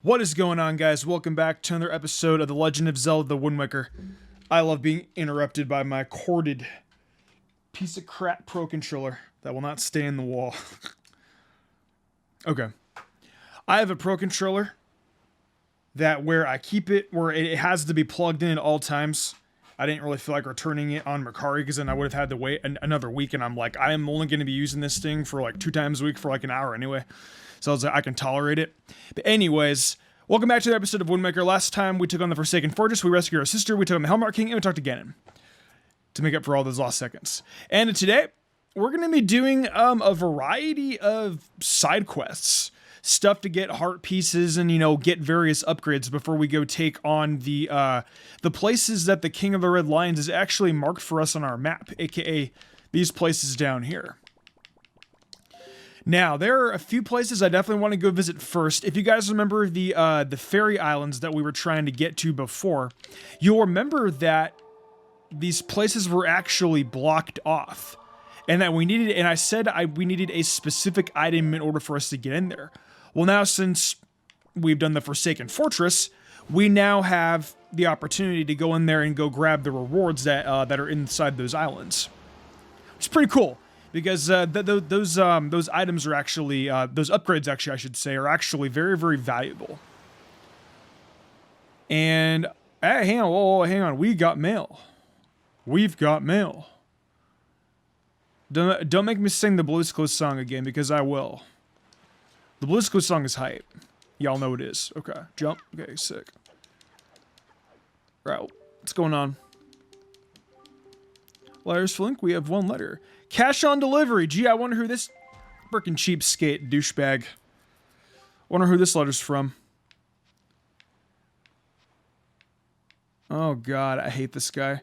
What is going on, guys? Welcome back to another episode of The Legend of Zelda: The Windwaker. I love being interrupted by my corded piece of crap pro controller that will not stay in the wall. Okay. I have a pro controller that where I keep it, where it has to be plugged in at all times. I didn't really feel like returning it on Mercari because then I would have had to wait another week, and I'm like, I am only going to be using this thing for like 2 times a week for like an hour anyway. So I was like, I can tolerate it. But anyways, welcome back to the episode of Windwaker. Last time we took on the Forsaken Fortress, we rescued our sister, we took on the Hellmark King, and we talked to Ganon to make up for all those lost seconds. And today, we're going to be doing a variety of side quests. Stuff to get heart pieces and, you know, get various upgrades before we go take on the places that the King of the Red Lions is actually marked for us on our map, aka these places down here. Now, there are a few places I definitely want to go visit first. If you guys remember the fairy islands that we were trying to get to before, you'll remember that these places were actually blocked off. And that we needed, and I said we needed a specific item in order for us to get in there. Well, now since we've done the Forsaken Fortress, we now have the opportunity to go in there and go grab the rewards that are inside those islands. It's pretty cool because those items are actually those upgrades, actually I should say, are actually very, very valuable. And hey, hang on, we got mail. We've got mail. Don't make me sing the Blue's Clues song again, because I will. The Blue's Clues song is hype. Y'all know it is. Okay, jump. Okay, sick. Right, what's going on? Letters Flink, we have one letter. Cash on delivery. Gee, I wonder who this frickin' cheapskate douchebag. Wonder who this letter's from. Oh god, I hate this guy.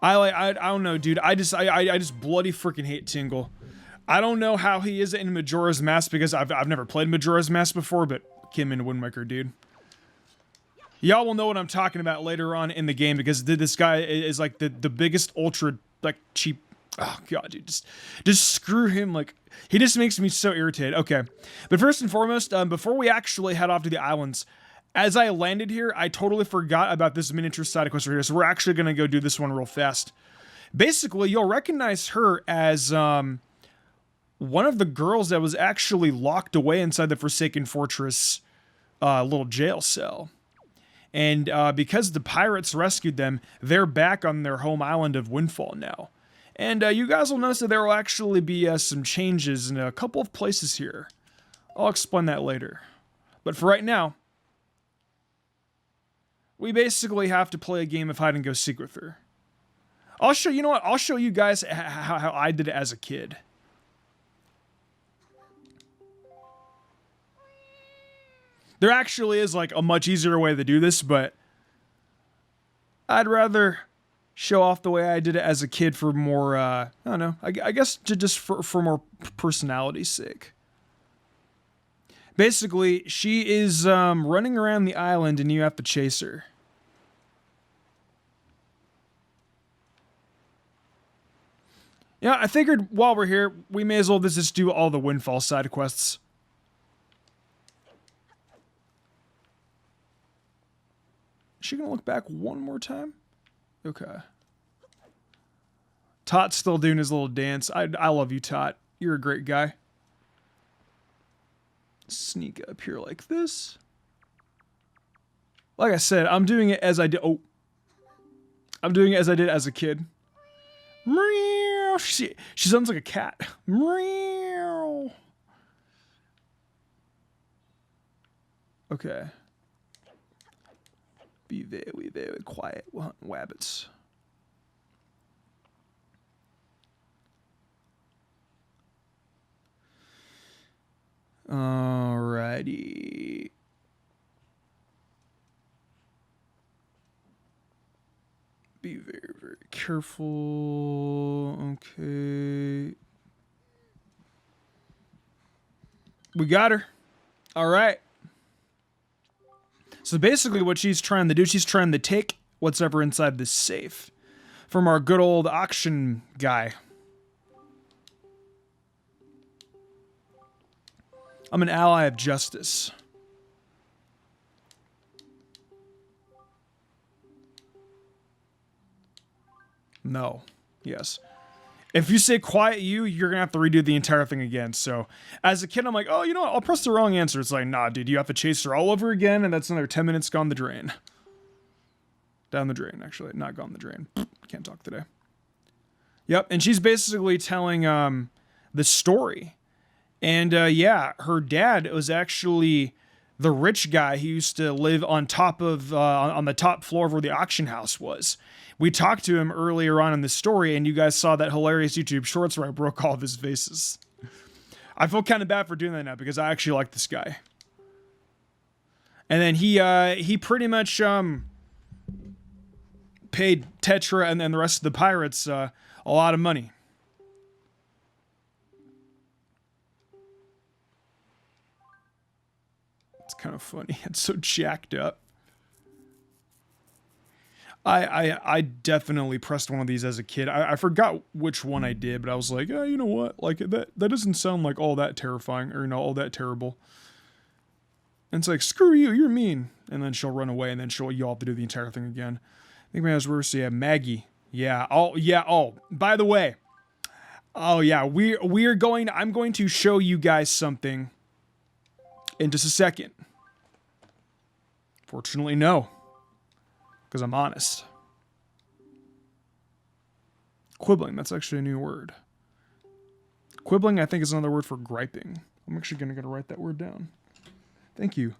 I don't know, dude. I just bloody freaking hate Tingle. I don't know how he is in Majora's Mask because I've never played Majora's Mask before, but Kim in Windwaker, dude. Y'all will know what I'm talking about later on in the game because this guy is like the biggest ultra like cheap. Oh god, dude, just screw him. Like he just makes me so irritated. Okay, but first and foremost, before we actually head off to the islands. As I landed here, I totally forgot about this miniature side quest right here, so we're actually going to go do this one real fast. Basically, you'll recognize her as one of the girls that was actually locked away inside the Forsaken Fortress little jail cell. And because the pirates rescued them, they're back on their home island of Windfall now. And you guys will notice that there will actually be some changes in a couple of places here. I'll explain that later. But for right now, we basically have to play a game of hide and go seek with her. I'll show you know what? I'll show you guys how I did it as a kid. There actually is like a much easier way to do this, but I'd rather show off the way I did it as a kid for more, I don't know, I guess just for more personality's sake. Basically, she is running around the island and you have to chase her. Yeah, I figured while we're here, we may as well just do all the Windfall side quests. Is she gonna look back one more time? Okay. Tot's still doing his little dance. I love you, Tot. You're a great guy. Sneak up here like this. Like I said, I'm doing it as I did. Oh, I'm doing it as I did as a kid. Meow. She sounds like a cat. Meow. Okay. Be very, very quiet. We're hunting wabbits. Alrighty. Be very, very careful. Okay. We got her. Alright. So basically what she's trying to do, she's trying to take what's ever inside this safe from our good old auction guy. I'm an ally of justice. No. Yes. If you say quiet you, you're gonna have to redo the entire thing again. So, as a kid, I'm like, oh, you know what? I'll press the wrong answer. It's like, nah, dude, you have to chase her all over again, and that's another 10 minutes gone the drain. Down the drain, actually. Not gone the drain. Can't talk today. Yep, and she's basically telling the story. And yeah, her dad was actually the rich guy who used to live on top of on the top floor of where the auction house was. We talked to him earlier on in the story, and you guys saw that hilarious YouTube Shorts where I broke all of his faces. I feel kind of bad for doing that now because I actually like this guy. And then he pretty much paid Tetra and then the rest of the pirates a lot of money. It's kind of funny. It's so jacked up. I definitely pressed one of these as a kid. I forgot which one I did, but I was like, oh, you know what? Like that doesn't sound like all that terrifying or all that terrible. And it's like, screw you, you're mean. And then she'll run away, and then you'll have to do the entire thing again. I think my worse. Yeah, Maggie. Yeah. Oh, by the way. Oh yeah, I'm going to show you guys something in just a second. Fortunately, no. Because I'm honest. Quibbling, that's actually a new word. Quibbling, I think, is another word for griping. I'm actually going to write that word down. Thank you,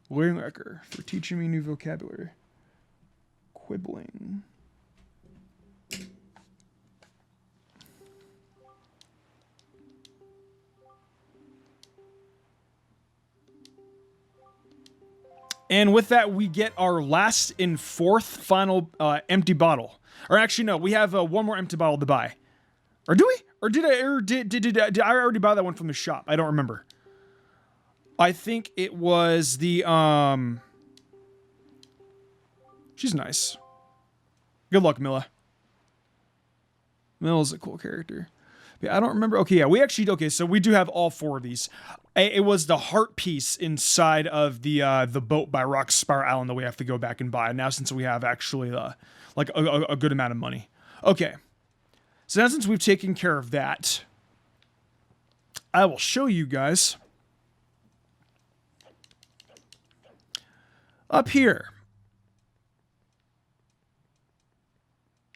Windwaker, for teaching me new vocabulary. Quibbling. And with that, we get our last and fourth final empty bottle. Or actually, no, we have one more empty bottle to buy. Or do we? Or did I already buy that one from the shop? I don't remember. I think it was the she's nice. Good luck, Milla. Milla's a cool character. I don't remember. Okay, yeah, okay, so we do have all four of these. It was the heart piece inside of the boat by Rock Spire Island that we have to go back and buy. Now, since we have actually like a good amount of money. Okay, so now since we've taken care of that, I will show you guys up here.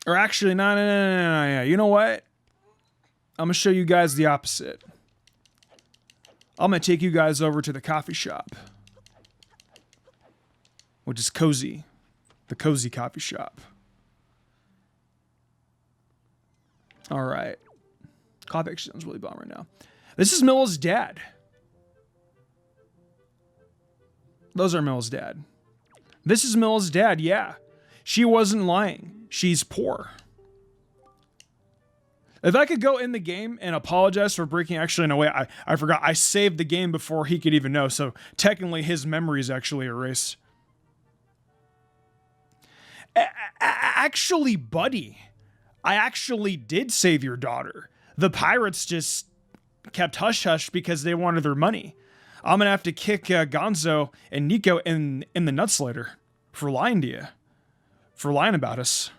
Or actually, no. You know what? I'm going to show you guys the opposite. I'm going to take you guys over to the coffee shop. Which is Cozy. The Cozy Coffee Shop. Alright. Coffee actually sounds really bomb right now. This is Milla's dad. Those are Milla's dad. This is Milla's dad, yeah. She wasn't lying. She's poor. If I could go in the game and apologize for breaking... Actually, no, wait, I forgot. I saved the game before he could even know, so technically his memory is actually erased. Actually, buddy, I actually did save your daughter. The pirates just kept hush-hush because they wanted their money. I'm gonna have to kick Gonzo and Nico in the nuts later for lying to you. For lying about us.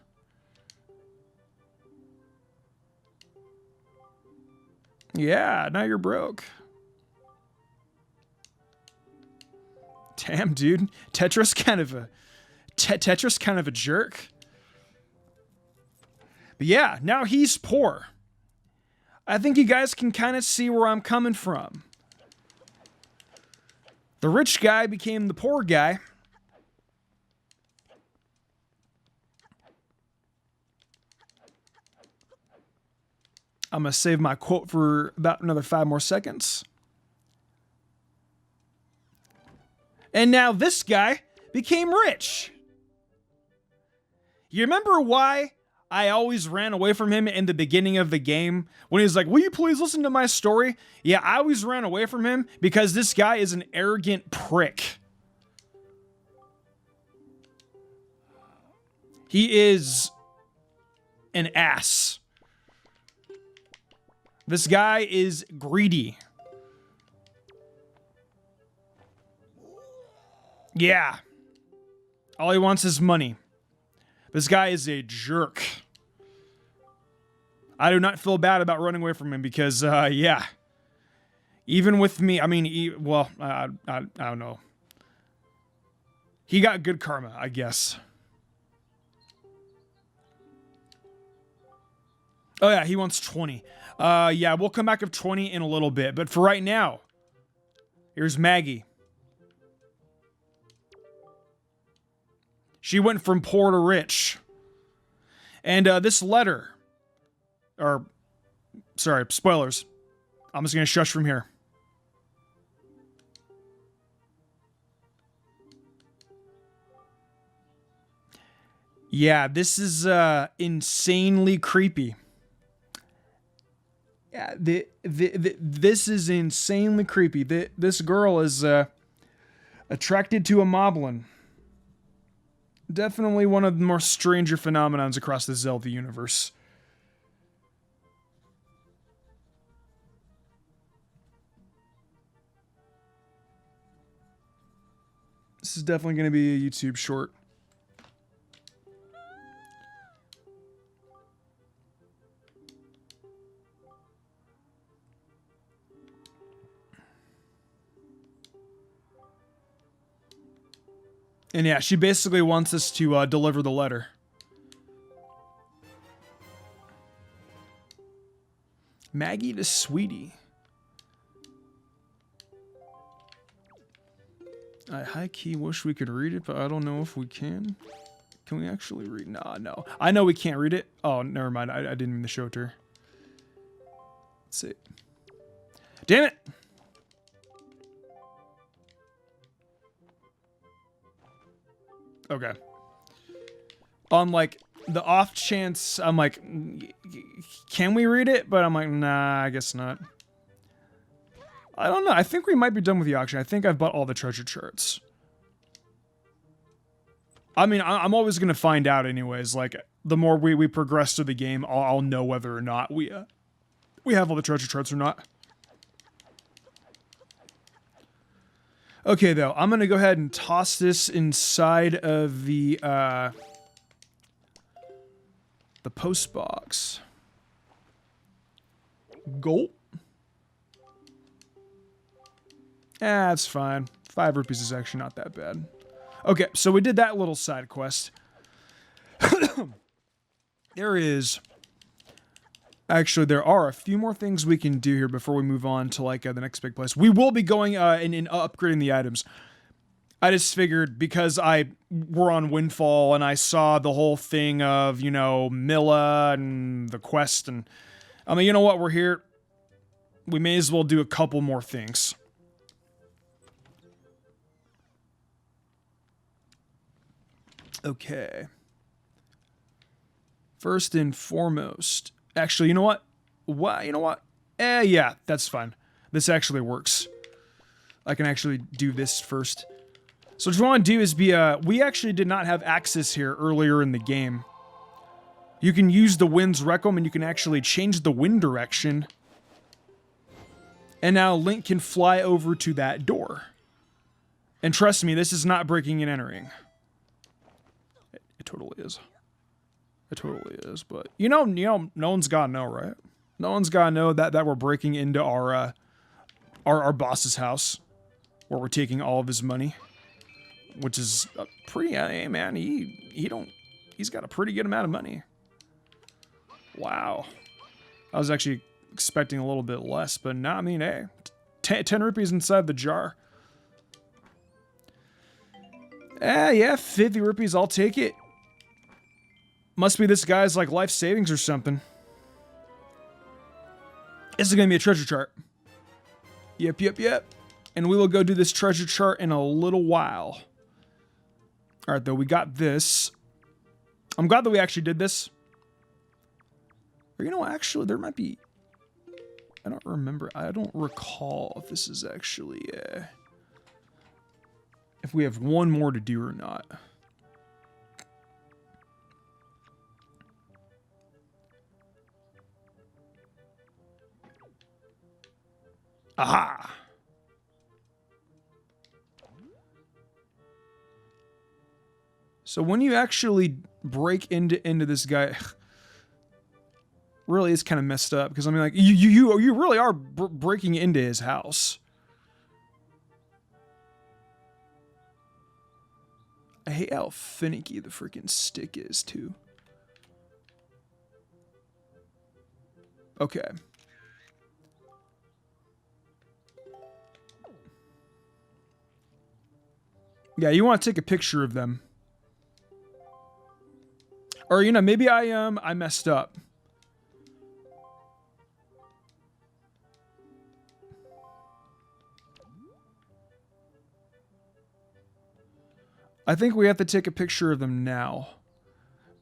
Yeah, now you're broke. Damn, dude. Tetra's kind of a jerk. But yeah, now he's poor. I think you guys can kind of see where I'm coming from. The rich guy became the poor guy. I'm going to save my quote for about another 5 more seconds. And now this guy became rich. You remember why I always ran away from him in the beginning of the game? When he was like, will you please listen to my story? Yeah, I always ran away from him because this guy is an arrogant prick. He is an ass. This guy is greedy. Yeah. All he wants is money. This guy is a jerk. I do not feel bad about running away from him because, yeah. Even with me, I mean, well, I don't know. He got good karma, I guess. Oh yeah, he wants 20. Yeah, we'll come back with 20 in a little bit. But for right now, here's Maggie. She went from poor to rich. And this letter, or, sorry, spoilers. I'm just going to shush from here. Yeah, this is insanely creepy. Yeah, this is insanely creepy. This girl is attracted to a moblin. Definitely one of the more stranger phenomenons across the Zelda universe. This is definitely going to be a YouTube short. And yeah, she basically wants us to deliver the letter. Maggie to Sweetie. I high-key wish we could read it, but I don't know if we can. Can we actually read? Nah, no. I know we can't read it. Oh, never mind. I didn't mean to show it to her. Let's see. Damn it! Okay. On, like, the off chance, I'm like, can we read it? But I'm like, nah, I guess not. I don't know. I think we might be done with the auction. I think I've bought all the treasure charts. I mean, I'm always going to find out anyways. Like, the more we progress through the game, I'll know whether or not we have all the treasure charts or not. Okay, though. I'm going to go ahead and toss this inside of the post box. Gulp. That's fine. 5 rupees is actually not that bad. Okay, so we did that little side quest. There are a few more things we can do here before we move on to, like, the next big place. We will be going and upgrading the items. I just figured because we're on Windfall and I saw the whole thing of, you know, Milla and the quest, and I mean, you know what, we're here. We may as well do a couple more things. Okay. First and foremost, actually, you know what? Yeah, that's fine. This actually works. I can actually do this first. So what you want to do is we actually did not have access here earlier in the game. You can use the Wind's Recum and you can actually change the wind direction. And now Link can fly over to that door. And trust me, this is not breaking and entering. It totally is. It totally is, but you know, no one's gotta know, right? No one's gotta know that we're breaking into our boss's house, where we're taking all of his money, which is pretty. Hey man, he's got a pretty good amount of money. Wow, I was actually expecting a little bit less, but nah, I mean, hey, 10 rupees inside the jar. Yeah, 50 rupees, I'll take it. Must be this guy's, like, life savings or something. This is gonna be a treasure chart. Yep. And we will go do this treasure chart in a little while. Alright, though, we got this. I'm glad that we actually did this. Or, you know, actually, there might be... I don't remember. I don't recall if this is actually, if we have one more to do or not. Aha! So when you actually break into this guy... really is kind of messed up because I mean, like, you really are breaking into his house. I hate how finicky the freaking stick is too. Okay. Yeah, you want to take a picture of them. Or, you know, maybe I messed up. I think we have to take a picture of them now.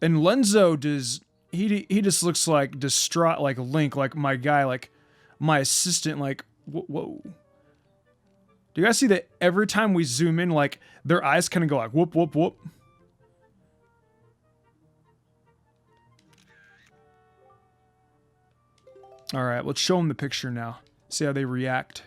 And Lenzo does, he just looks like distraught, like Link, like my guy, like my assistant, like, whoa. Do you guys see that every time we zoom in, like, their eyes kind of go like, whoop, whoop, whoop? All right, let's show them the picture now. See how they react.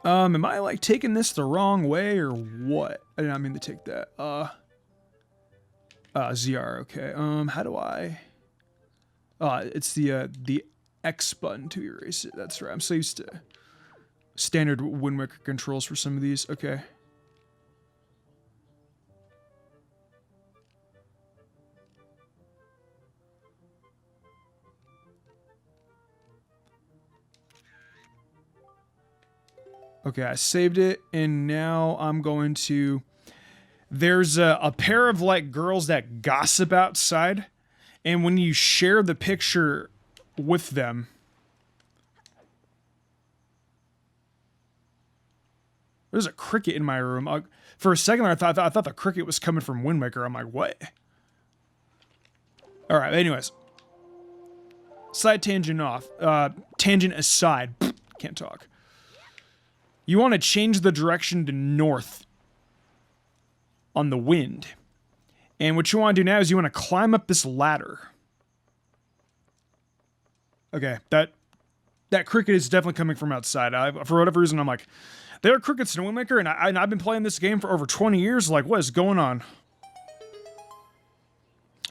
Am I like taking this the wrong way or what? I did not mean to take that. ZR, okay. How do I? It's the X button to erase it. That's right. I'm so used to standard Windwaker controls for some of these. Okay. Okay, I saved it, and now I'm going to... There's a pair of, like, girls that gossip outside, and when you share the picture with them... There's a cricket in my room. For a second, I thought the cricket was coming from Windwaker. I'm like, what? Alright, anyways. Side tangent off. Tangent aside. Can't talk. You want to change the direction to north on the wind. And what you want to do now is you want to climb up this ladder. Okay, that cricket is definitely coming from outside. For whatever reason, I'm like, there are crickets in Windwaker, and I've been playing this game for over 20 years. Like, what is going on?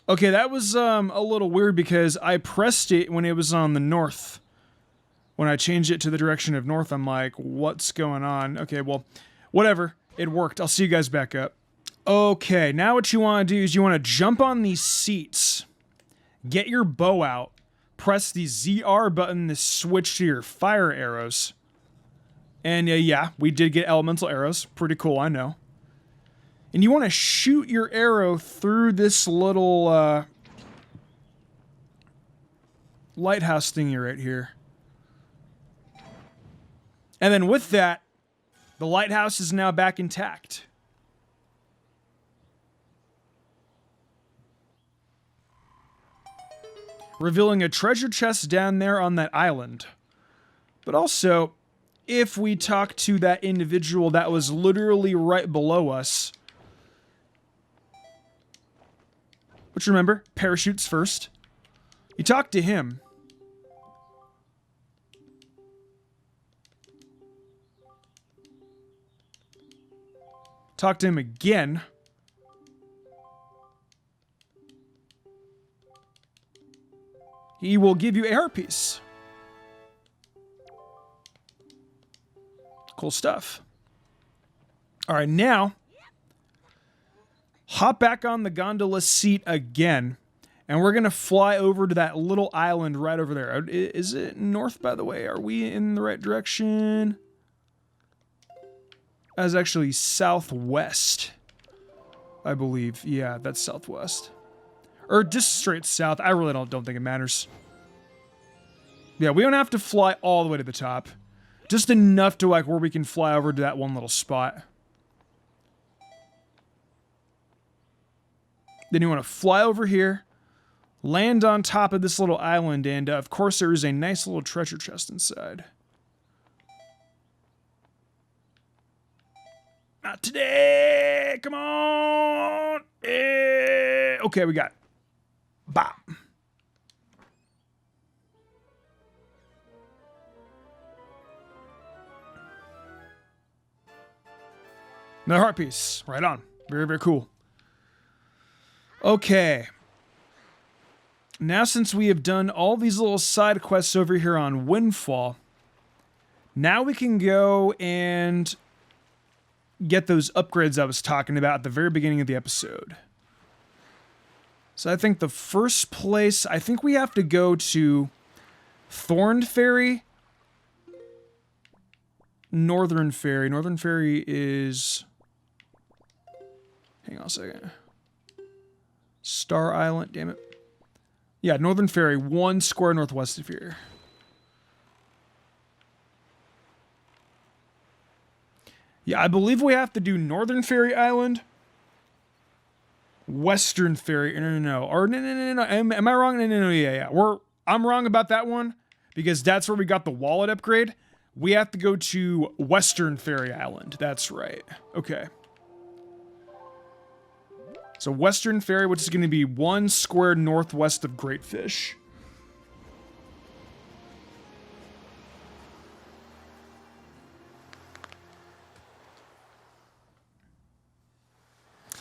Okay, that was a little weird because I pressed it when it was on the north. When I changed it to the direction of north, I'm like, what's going on? Okay, well, whatever. It worked. I'll see you guys back up. Okay, now what you want to do is you want to jump on these seats, get your bow out, press the ZR button to switch to your fire arrows. And yeah, we did get elemental arrows. Pretty cool, I know. And you want to shoot your arrow through this little lighthouse thingy right here. And then with that, the lighthouse is now back intact. Revealing a treasure chest down there on that island. But also, if we talk to that individual that was literally right below us, which remember, parachutes first. You talk to him. Talk to him again. He will give you a hairpiece. Cool stuff. All right, now hop back on the gondola seat again, and we're gonna fly over to that little island right over there. Is it north, by the way? Are we in the right direction? That's actually southwest, I believe. Yeah, that's southwest. Or just straight south. I really don't think it matters. Yeah, we don't have to fly all the way to the top. Just enough to like where we can fly over to that one little spot. Then you want to fly over here, land on top of this little island, and of course there is a nice little treasure chest inside. Not today! Come on! Okay, we got it. Bop. Another heart piece. Right on. Very, very cool. Okay. Now, since we have done all these little side quests over here on Windfall, now we can go and get those upgrades I was talking about at the very beginning of the episode. So I think the first place, I think we have to go to Thorned Ferry, Northern Ferry. Northern Ferry is... Hang on a second. Star Island, damn it. Yeah, Northern Ferry, 1 square northwest of here. Yeah, I believe we have to do Northern Ferry Island, Western Ferry. No. Or no. Am I wrong? No. Yeah. I'm wrong about that one because that's where we got the wallet upgrade. We have to go to Western Ferry Island. That's right. Okay. So Western Ferry, which is going to be 1 square northwest of Greatfish.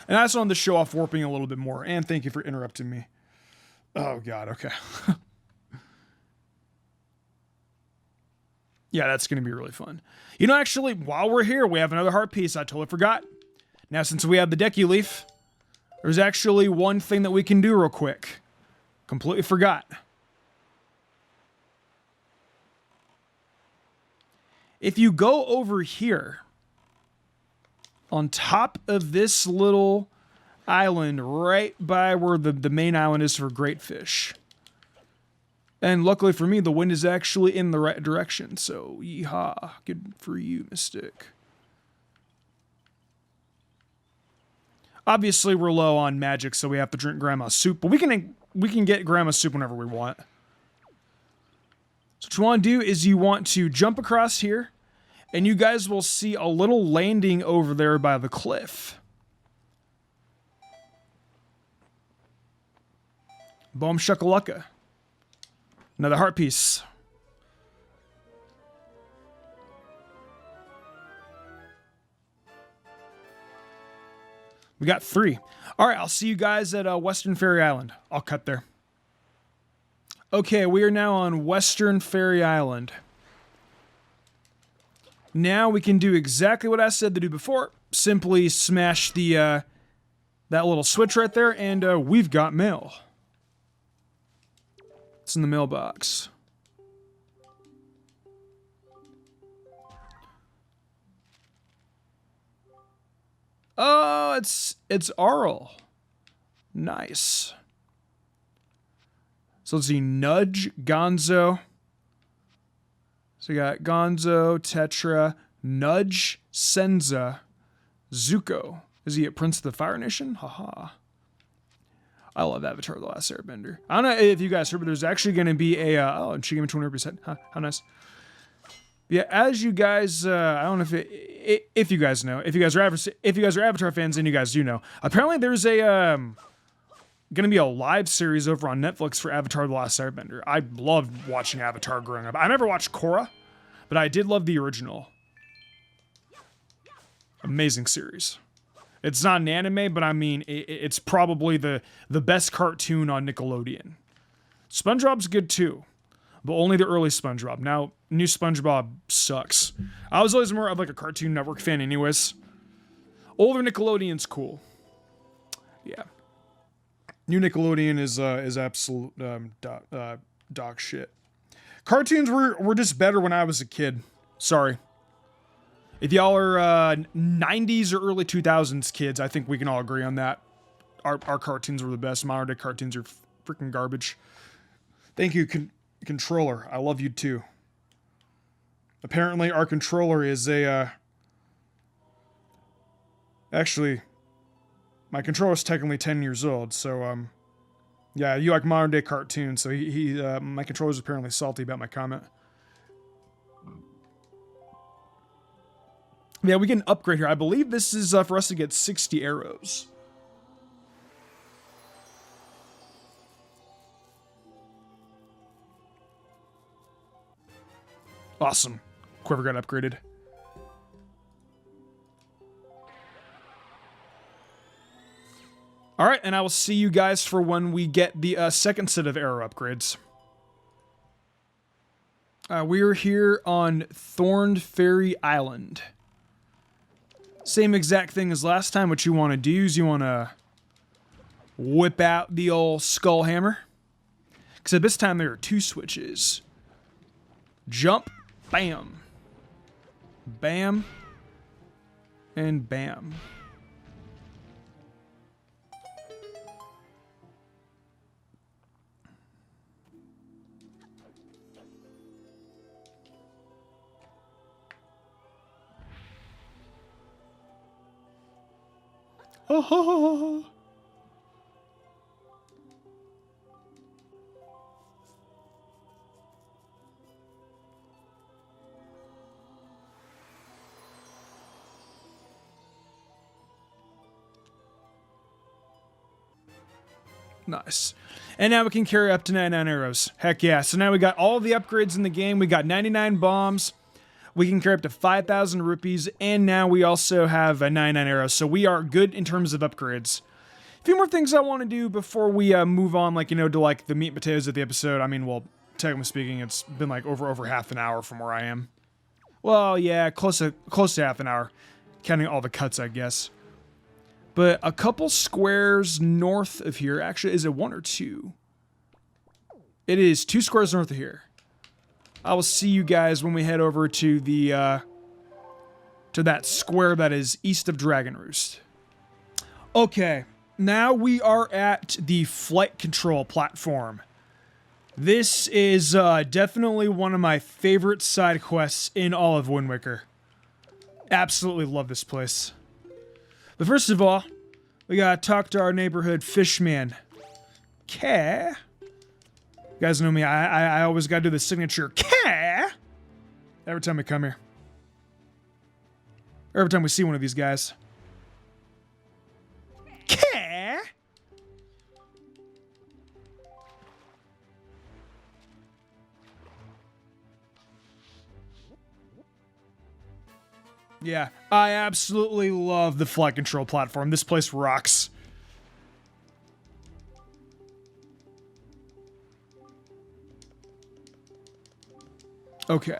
And I just wanted to show off warping a little bit more. And thank you for interrupting me. Oh, God. Okay. Yeah, that's going to be really fun. You know, actually, while we're here, we have another heart piece. I totally forgot. Now, since we have the Decky Leaf, there's actually one thing that we can do real quick. Completely forgot. If you go over here, on top of this little island, right by where the main island is for Greatfish. And luckily for me, the wind is actually in the right direction. So, yeehaw. Good for you, Mystic. Obviously, we're low on magic, so we have to drink Grandma's soup. But we can get Grandma's soup whenever we want. So what you want to do is you want to jump across here. And you guys will see a little landing over there by the cliff. Boom shakalaka. Another heart piece. We got 3. All right, I'll see you guys at Western Ferry Island. I'll cut there. Okay, we are now on Western Ferry Island. Now we can do exactly what I said to do before. Simply smash the that little switch right there, and we've got mail. It's in the mailbox. Oh, it's Arl. Nice. So let's see, Nudge, Gonzo. So we got Gonzo, Tetra, Nudge, Senza, Zuko. Is he a Prince of the Fire Nation? Haha. I love Avatar: The Last Airbender. I don't know if you guys heard, but there's actually going to be a... oh, and she gave me 20%. Huh, how nice. Yeah, as you guys... I don't know if you guys know. If you guys are Avatar fans, then you guys do know. Apparently there's a... going to be a live series over on Netflix for Avatar: The Last Airbender. I loved watching Avatar growing up. I never watched Korra, but I did love the original. Amazing series. It's not an anime, but I mean, it's probably the best cartoon on Nickelodeon. SpongeBob's good too, but only the early SpongeBob. Now, new SpongeBob sucks. I was always more of like a Cartoon Network fan anyways. Older Nickelodeon's cool. Yeah. New Nickelodeon is absolute dog shit. Cartoons were just better when I was a kid. Sorry. If y'all are 90s or early 2000s kids, I think we can all agree on that. Our cartoons were the best. Modern day cartoons are freaking garbage. Thank you, controller. I love you too. Apparently, our controller is a... Actually, my controller's technically 10 years old, so, yeah, you like modern day cartoons, so my controller's apparently salty about my comment. Yeah, we get an upgrade here. I believe this is for us to get 60 arrows. Awesome. Quiver got upgraded. All right, and I will see you guys for when we get the second set of arrow upgrades. We are here on Thorned Fairy Island. Same exact thing as last time. What you want to do is you want to whip out the old skull hammer. Except this time there are 2 switches. Jump, bam. Bam. And bam. Oh, ho, ho, ho, ho. Nice. And now we can carry up to 99 arrows. Heck yeah. So now we got all the upgrades in the game. We got 99 bombs. We can carry up to 5,000 rupees. And now we also have 99 arrows. So we are good in terms of upgrades. A few more things I want to do before we move on, like, you know, to like the meat and potatoes of the episode. I mean, well, technically speaking, it's been like over half an hour from where I am. Well, yeah, close to half an hour. Counting all the cuts, I guess. But a couple squares north of here, actually, is it 1 or 2? It is 2 squares north of here. I will see you guys when we head over to the, to that square that is east of Dragon Roost. Okay, now we are at the flight control platform. This is definitely one of my favorite side quests in all of Windwaker. Absolutely love this place. But first of all, we gotta talk to our neighborhood fishman. Okay. You guys know me, I always gotta do the signature okay every time we come here. Or every time we see one of these guys. Okay. Yeah, I absolutely love the flight control platform. This place rocks. Okay.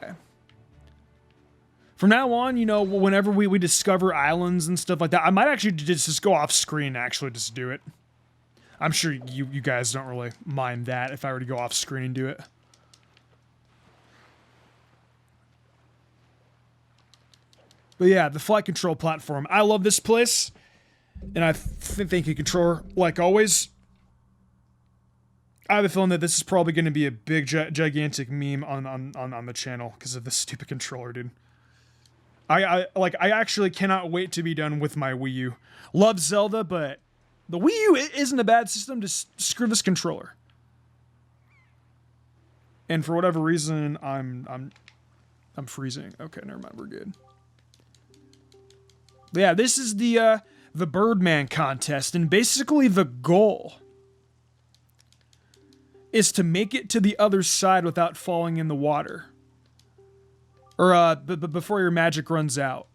From now on, you know, whenever we discover islands and stuff like that, I might actually just go off screen and actually just do it. I'm sure you guys don't really mind that if I were to go off screen and do it. But yeah, the flight control platform. I love this place. And I thank you, controller, like always. I have a feeling that this is probably going to be a big, gigantic meme on the channel because of this stupid controller, dude. I actually cannot wait to be done with my Wii U. Love Zelda, but the Wii U isn't a bad system. Just screw this controller. And for whatever reason, I'm freezing. Okay, never mind. We're good. Yeah, this is the Birdman contest, and basically the goal is to make it to the other side without falling in the water. Or before your magic runs out.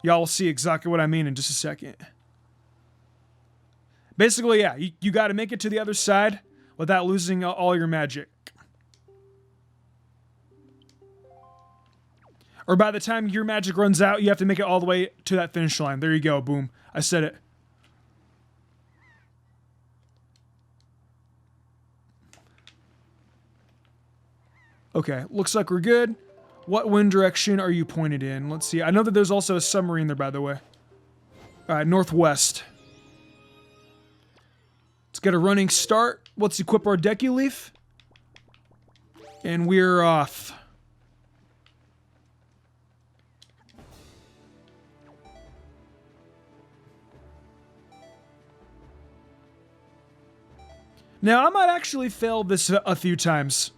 Y'all will see exactly what I mean in just a second. Basically, yeah, you gotta make it to the other side without losing all your magic. Or by the time your magic runs out, you have to make it all the way to that finish line. There you go, boom. I said it. Okay, looks like we're good. What wind direction are you pointed in? Let's see. I know that there's also a submarine there, by the way. Alright, northwest. Let's get a running start. Let's equip our Deku Leaf. And we're off. Now, I might actually fail this a few times.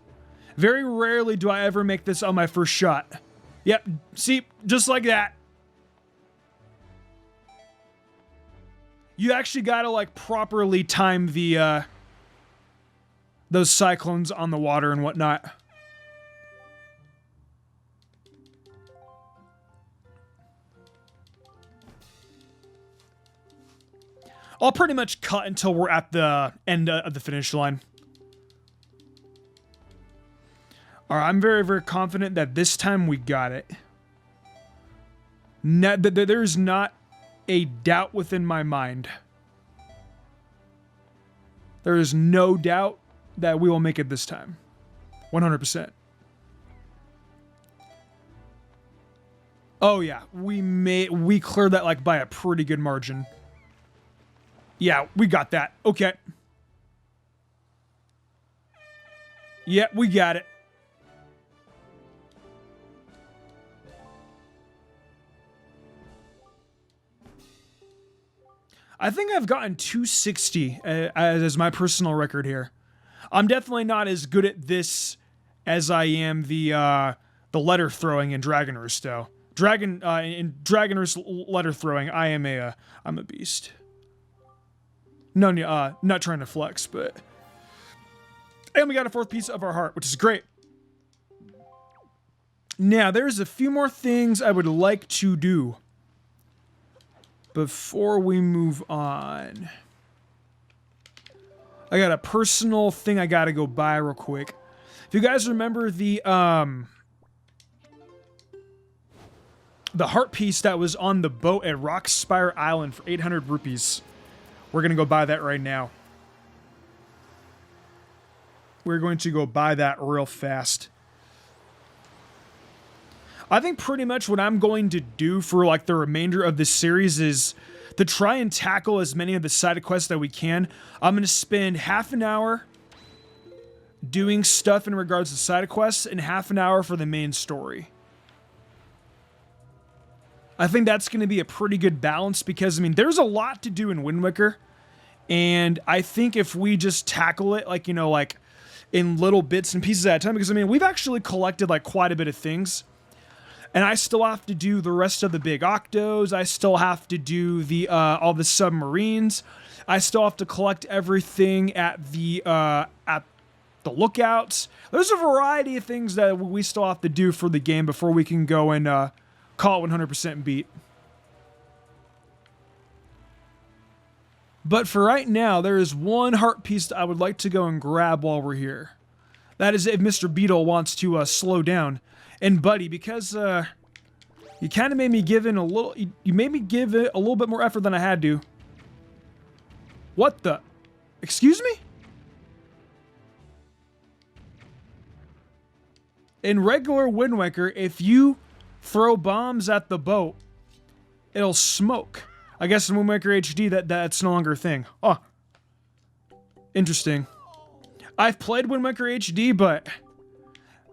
Very rarely do I ever make this on my first shot. Yep, see, just like that. You actually gotta, like, properly time the, those cyclones on the water and whatnot. I'll pretty much cut until we're at the end of the finish line. Alright, I'm very, very confident that this time we got it. There's not a doubt within my mind. There is no doubt that we will make it this time. 100%. Oh yeah, we cleared that like by a pretty good margin. Yeah, we got that. Okay. Yeah, we got it. I think I've gotten 260 as my personal record here. I'm definitely not as good at this as I am the letter throwing in Dragon Roost, though. In Dragon Roost letter throwing, I'm a beast. No, not trying to flex, but... And we got a 4th piece of our heart, which is great. Now, there's a few more things I would like to do before we move on. I got a personal thing I gotta go buy real quick. If you guys remember the heart piece that was on the boat at Rockspire Island for 800 rupees. We're gonna go buy that right now. We're going to go buy that real fast. I think pretty much what I'm going to do for like the remainder of this series is to try and tackle as many of the side quests that we can. I'm going to spend half an hour doing stuff in regards to side quests and half an hour for the main story. I think that's going to be a pretty good balance because, I mean, there's a lot to do in Windwaker. And I think if we just tackle it, like, you know, like in little bits and pieces at a time, because, I mean, we've actually collected like quite a bit of things. And I still have to do the rest of the big octos. I still have to do the all the submarines. I still have to collect everything at the lookouts. There's a variety of things that we still have to do for the game before we can go and call it 100% beat. But for right now, there is one heart piece that I would like to go and grab while we're here. That is if Mr. Beetle wants to slow down. And buddy, because you kind of made me give in a little... You made me give it a little bit more effort than I had to. What the... Excuse me? In regular Windwaker, if you throw bombs at the boat, it'll smoke. I guess in Windwaker HD, that's no longer a thing. Oh. Interesting. I've played Windwaker HD, but...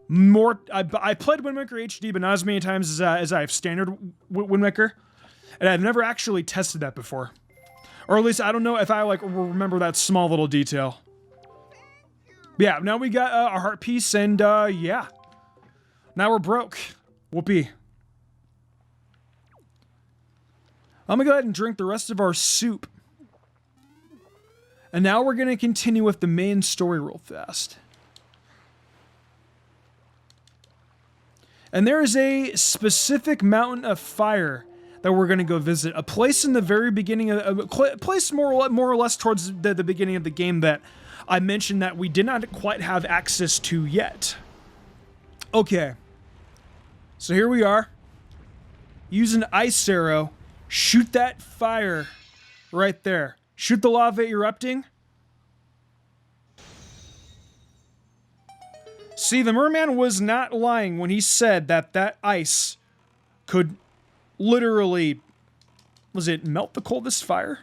I played Windwaker HD, but not as many times as I have standard Windwaker, and I've never actually tested that before, or at least I don't know if I like remember that small little detail. But yeah, now we got our heart piece, and yeah, now we're broke. Whoopee. I'm gonna go ahead and drink the rest of our soup, and now we're gonna continue with the main story real fast. And there is a specific mountain of fire that we're going to go visit. A place in the very beginning of... A place more or less towards the beginning of the game that I mentioned that we did not quite have access to yet. Okay. So here we are. Use an ice arrow. Shoot that fire right there. Shoot the lava erupting. See, the merman was not lying when he said that that ice could literally... Was it melt the coldest fire?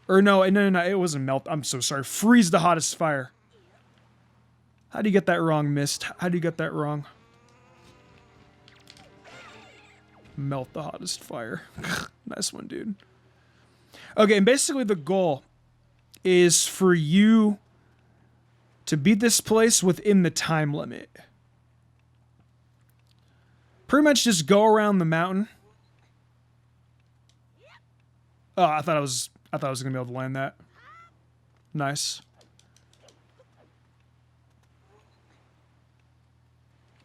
Or no, it wasn't melt. I'm so sorry. Freeze the hottest fire. How do you get that wrong, Mist? How do you get that wrong? Melt the hottest fire. Nice one, dude. Okay, and basically the goal is for you to beat this place within the time limit. Pretty much just go around the mountain. Oh, I thought I was gonna be able to land that. Nice.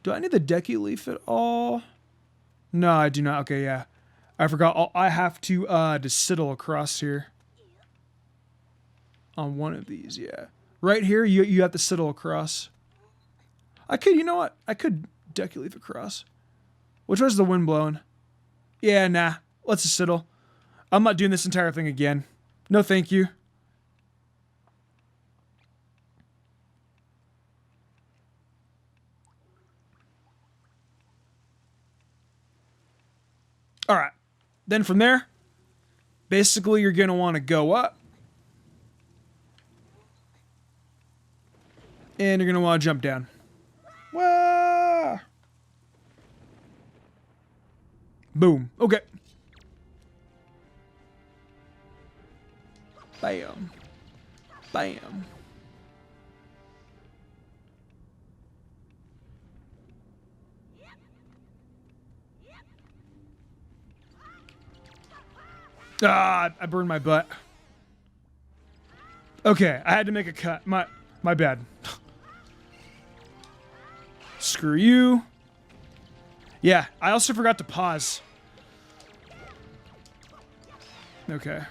Do I need the Decky Leaf at all? No, I do not. Okay, yeah. I forgot. I have to sidle across here. On one of these, yeah. Right here, you have to settle across. You know what? I could deck leaf across. Which way's the wind blowing? Yeah, nah. Let's just settle. I'm not doing this entire thing again. No, thank you. All right. Then from there, basically you're going to want to go up. And you're going to want to jump down. Wah! Boom. Okay. Bam. Bam. Ah, I burned my butt. Okay, I had to make a cut. My bad. Screw you. Yeah, I also forgot to pause. Okay.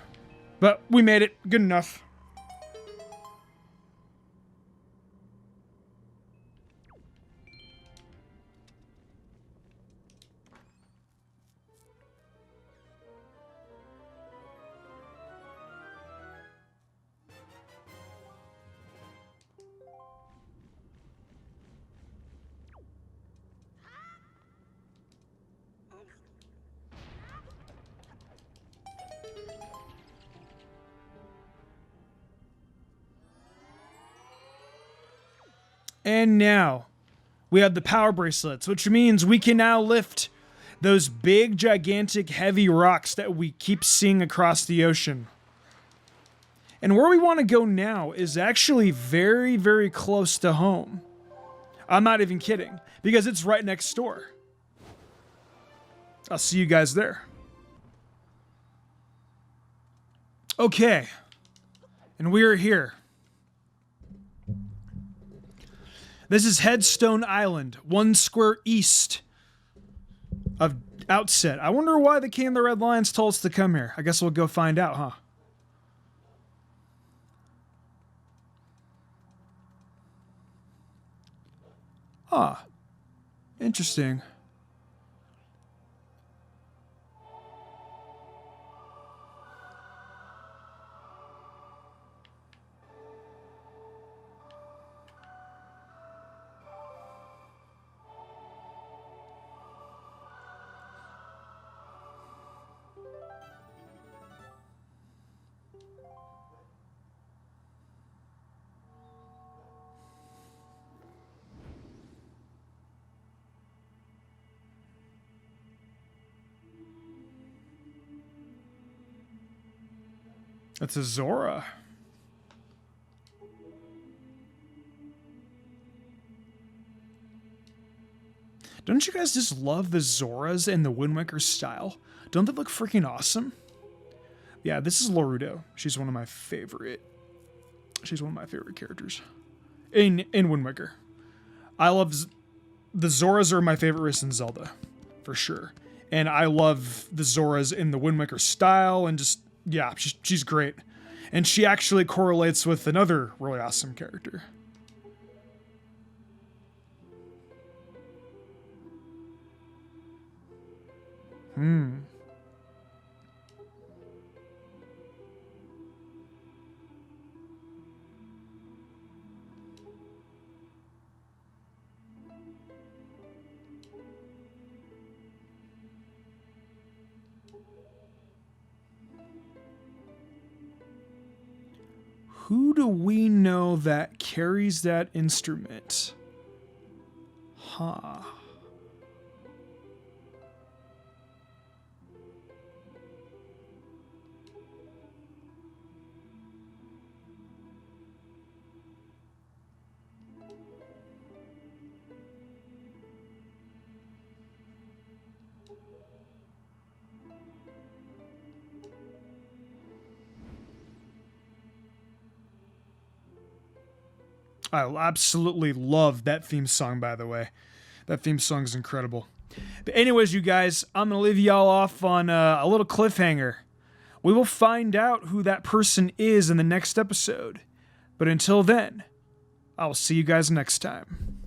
But we made it. Good enough. And now, we have the power bracelets, which means we can now lift those big, gigantic, heavy rocks that we keep seeing across the ocean. And where we want to go now is actually very, very close to home. I'm not even kidding, because it's right next door. I'll see you guys there. Okay. And we are here. This is Headstone Island, 1 square east of Outset. I wonder why the King of the Red Lions told us to come here. I guess we'll go find out, huh? Ah, interesting. That's a Zora. Don't you guys just love the Zoras and the Windwaker style? Don't they look freaking awesome? Yeah, this is Larudo. She's one of my favorite. She's one of my favorite characters in Windwaker. I love the Zoras are my favorite race in Zelda, for sure. And I love the Zoras in the Windwaker style and just yeah, she's great. And she actually correlates with another really awesome character. Who do we know that carries that instrument? Huh. I absolutely love that theme song, by the way. That theme song is incredible. But anyways, you guys, I'm going to leave y'all off on a little cliffhanger. We will find out who that person is in the next episode. But until then, I will see you guys next time.